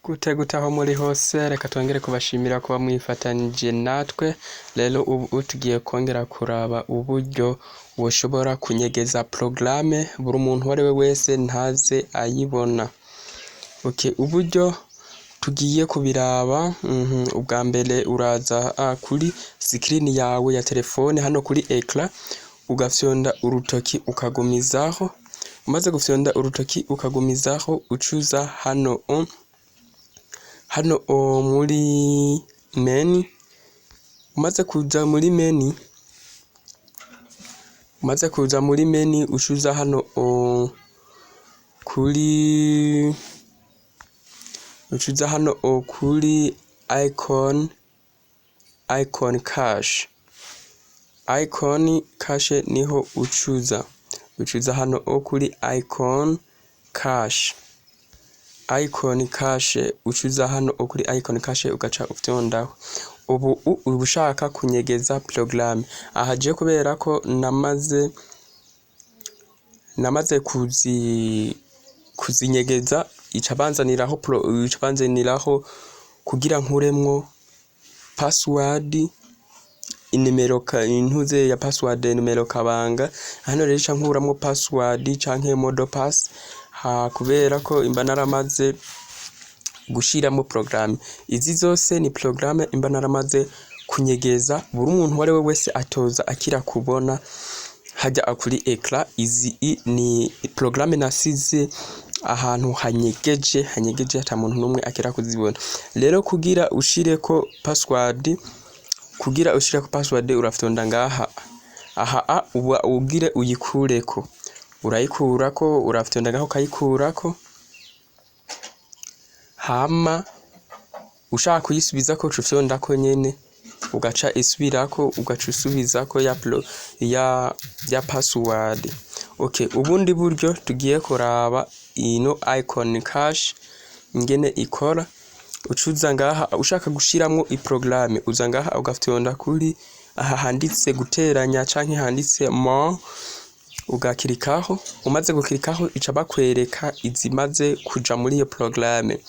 Gute aho muri hose reka twongere kubashimira kuba mwifatanije natwe rero ubu tugiye kongera kuraba uburyo woshobora kunyegeza programme buri umuntu uwo ari we wese ntaze ayibona. Uburyo tugiye kubiraba ubwa mbere uraza kuri screen yawe ya telefone hano kuri ecran ugafyonda urutoki ukagumizaho, umaze gufyonda urutoki ukagumizaho ucuza hano muri menu. Umaze kuza muri menu ucuza hano kuri icon cache niho ucuza hano kuri icon cache ucuza hano kuri icon cache ugaca ufyondaho. Ubu ubushaka kunyegeza programme ahaje kubera ko namaze kuzinyegeza icabanzaniraho kugira nkuremwo password inimero intuze ya password numero kabanga hano rero ca nkuramwo password canke modo pass kubera ko imba naramaze gushiramo programme. Izi zose ni programme imba naramaze kunyegeza buri umuntu uwo ari we wese atoza akira kubona hajya kuri ecran. Izi ni programme nasize ahantu hanyegeje ata muntu numwe akira kuzibona. Rero kugira ushireko password urafyonda ngaha ugire uyikureko, urayikurako urafyonda ngaho kayikurako, hama ushaka kuyisubizako ucufyondako nyene ugaca isubirako ugaca usubizako ya password. Ubundi buryo tugiye kuraba ino icon cache ingene ikora. Ucuza ngaha ushaka gushiramwo iprogramme uza ngaha ugafyonda kuri aha handitse guteranya canke handitse more ugakirikaho. Umaze gukirikaho ica bakwereka izimaze kuja muri iyo programme,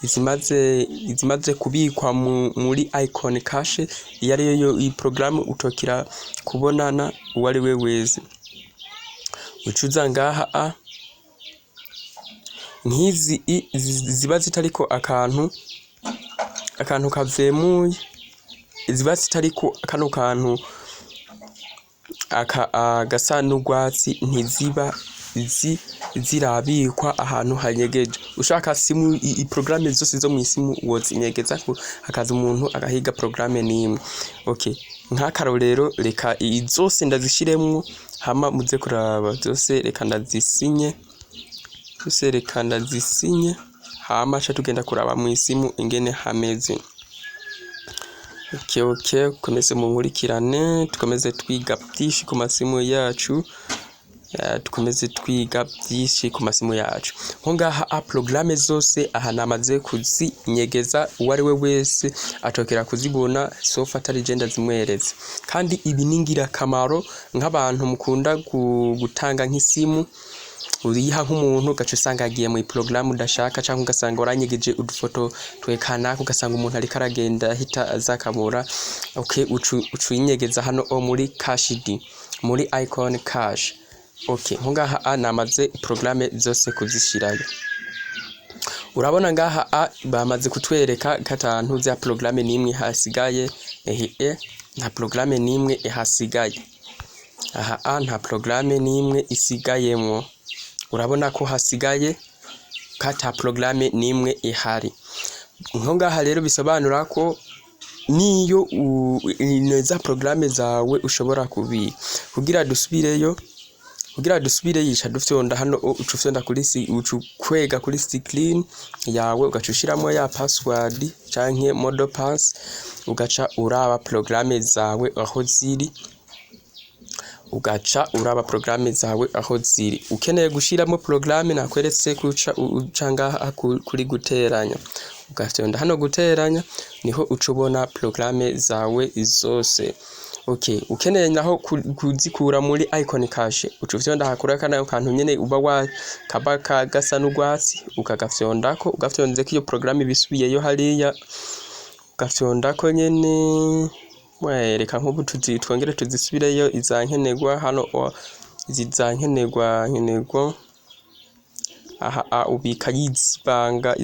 izimaze kubikwa muri icon cache. Iyo ariyo iyi programme utokira kubonana uwo ari we wese. Ucuza ngaha nkizi ziba zitariko akantu kavemuye, ziba zitariko kano kantu gasa n'urwatsi ntiziba zirabikwa ahantu hanyegeje. Ushaka simu iprogramme zose zo mwisimu wozinyegeza hakaza umuntu agahiga programme nimwe. Nk'akarorero reka izose ndazishiremwo hama muze kuraba zose reka ndazisinye hama cha tugenda kuraba mwisimu ingene hameze. Komeze munkurikirane tukomeze twiga byinshi ku masimu yacu, nko ngaha programme zose aha namaze kuzinyegeza uwo ari we wese atokera kuzibona sofa atari genda zimwereze. Kandi ibi ningira kamaro nk'abantu mukunda gutanga nk'isimu uriha nk'umuntu gace usanga agiye mu programme udashaka canke ugasanga waranyegeje udufoto twekana ugasanga umuntu ari karagenda hita azakamura. Ucuyinyegeza hano muri cache muri icon cache. Nko ngaha namaze programme zose kuzishirayo. Urabona ngaha bamaze kutwereka gatanu za programme nimwe hasigaye. Nta programme nimwe ihasigaye. Nta programme nimwe isigayemwo. Urabona ko hasigaye kata programme nimwe ihari. Nko ngaha rero bisobanura ko niyo neza programme zawe ushobora kubika. Kugira dusubire yica dufyonda hano ucufyonda kuri ucukwega kuri screen yawe ugaca ushiramo ya password canke modo pass ugaca uraba programme zawe aho ziri. Ukeneye gushiramo programme nakweretse kuca ucanga kuri guteranya ugafyonda hano guteranya niho ucubona programme zawe zose. Okay, ukeneye naho kuzikura muri icon cache ucufyonda hakura kana kantu nyene uba wa kabaka gasa n'ugwatsi ukagafyondako ugafyondeko iyo programme bisubiyeyo hariya ugafyondako nyene reka nk'ubu twongere tuzisubireyo izankenerwa hano izankenerwa aha ubika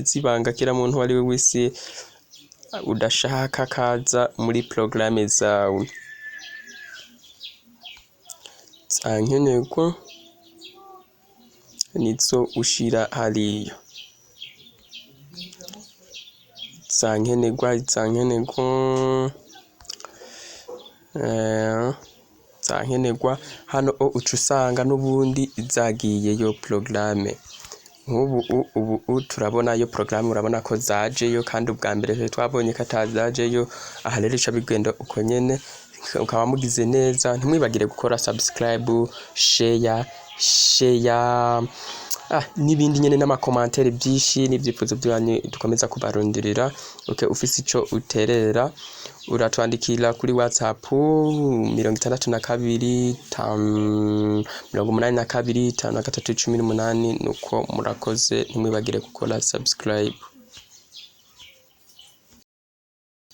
izibanga kira muntu wari we wese udashaka kaza muri programme zawe zankenerwa nizo ushira hariya zankenerwa hano ucusanga n'ubundi zagiyeyo programme nk'ubu turabona yo programme urabona ko zajeyo kandi ubwa mbere twabonye ko atazajeyo aha rero ica bigenda uko nyene ukaba mugize neza ntimwibagire gukora subscribe share n'ibindi nyene n'amakomantere byinshi n'ibyifuzo byanyu dukomeza kubaronderera. Okay, ufise ico uterera uratwandikira kuri WhatsApp 62 82 5318 nuko murakoze ntimwibagire gukora subscribe.